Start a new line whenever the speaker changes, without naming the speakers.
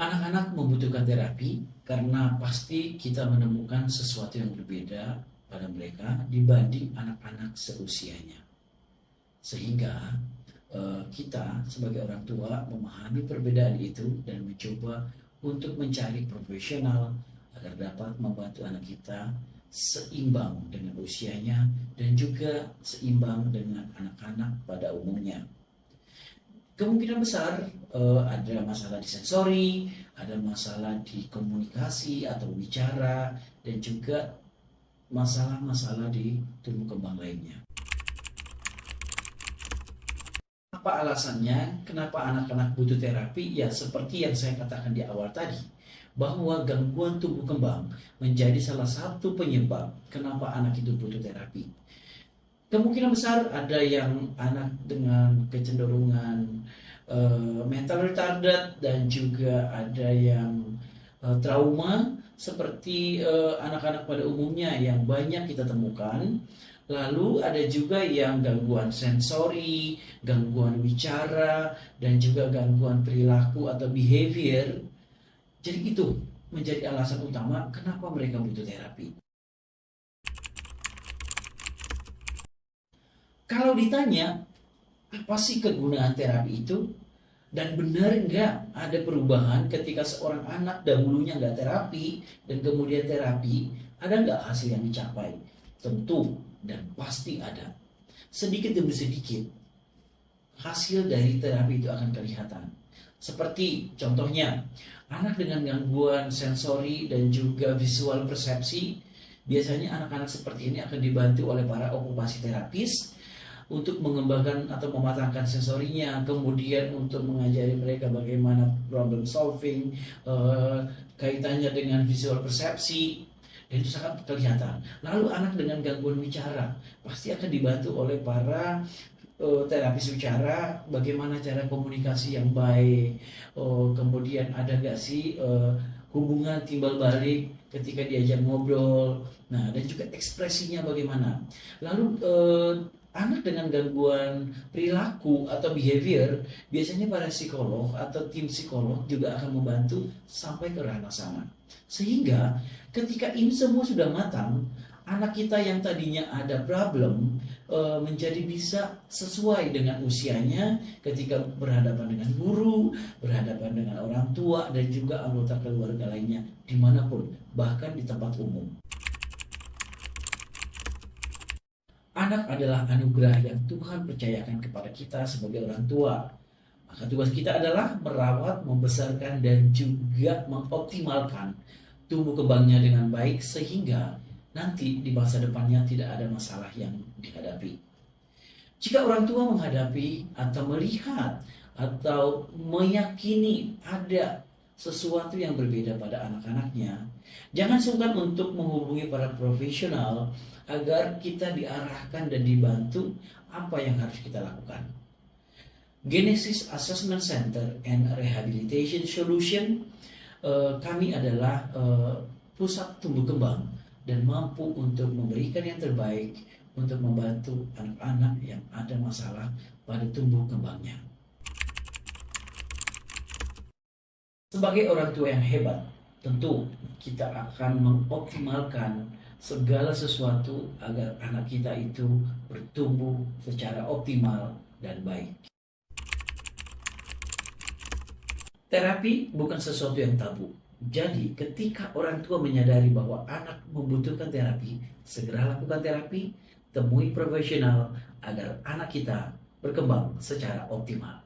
Anak-anak membutuhkan terapi karena pasti kita menemukan sesuatu yang berbeda pada mereka dibanding anak-anak seusianya. Sehingga kita sebagai orang tua memahami perbedaan itu dan mencoba untuk mencari profesional agar dapat membantu anak kita seimbang dengan usianya dan juga seimbang dengan anak-anak pada umumnya. Kemungkinan besar ada masalah di sensori, ada masalah di komunikasi atau bicara, dan juga masalah-masalah di tumbuh kembang lainnya. Apa alasannya kenapa anak-anak butuh terapi? Ya seperti yang saya katakan di awal tadi, bahwa gangguan tumbuh kembang menjadi salah satu penyebab kenapa anak itu butuh terapi. Kemungkinan besar ada yang anak dengan kecenderungan mental retarded dan juga ada yang trauma seperti anak-anak pada umumnya yang banyak kita temukan. Lalu ada juga yang gangguan sensori, gangguan bicara, dan juga gangguan perilaku atau behavior. Jadi itu menjadi alasan utama kenapa mereka butuh terapi. Kalau ditanya, apa sih kegunaan terapi itu? Dan benar nggak ada perubahan ketika seorang anak dahulunya nggak terapi dan kemudian terapi, ada nggak hasil yang dicapai? Tentu dan pasti ada. Sedikit demi sedikit, hasil dari terapi itu akan kelihatan. Seperti contohnya, anak dengan gangguan sensori dan juga visual persepsi, biasanya anak-anak seperti ini akan dibantu oleh para okupasi terapis untuk mengembangkan atau mematangkan sensorinya, kemudian untuk mengajari mereka bagaimana problem solving, kaitannya dengan visual persepsi, dan itu sangat kelihatan. Lalu anak dengan gangguan bicara pasti akan dibantu oleh para terapis bicara, bagaimana cara komunikasi yang baik, kemudian ada nggak sih hubungan timbal balik ketika diajak ngobrol, nah dan juga ekspresinya bagaimana. Lalu anak dengan gangguan perilaku atau behavior, biasanya para psikolog atau tim psikolog juga akan membantu sampai ke ranah sana. Sehingga ketika ini semua sudah matang, anak kita yang tadinya ada problem menjadi bisa sesuai dengan usianya ketika berhadapan dengan guru, berhadapan dengan orang tua, dan juga anggota keluarga lainnya dimanapun, bahkan di tempat umum. Anak adalah anugerah yang Tuhan percayakan kepada kita sebagai orang tua. Maka tugas kita adalah merawat, membesarkan, dan juga mengoptimalkan tumbuh kembangnya dengan baik sehingga nanti di masa depannya tidak ada masalah yang dihadapi. Jika orang tua menghadapi atau melihat atau meyakini ada sesuatu yang berbeda pada anak-anaknya, jangan sungkan untuk menghubungi para profesional agar kita diarahkan dan dibantu apa yang harus kita lakukan. Genesis Assessment Center and Rehabilitation Solution, kami adalah pusat tumbuh kembang dan mampu untuk memberikan yang terbaik untuk membantu anak-anak yang ada masalah pada tumbuh kembangnya. Sebagai orang tua yang hebat, tentu kita akan mengoptimalkan segala sesuatu agar anak kita itu bertumbuh secara optimal dan baik. Terapi bukan sesuatu yang tabu. Jadi ketika orang tua menyadari bahwa anak membutuhkan terapi, segera lakukan terapi, temui profesional agar anak kita berkembang secara optimal.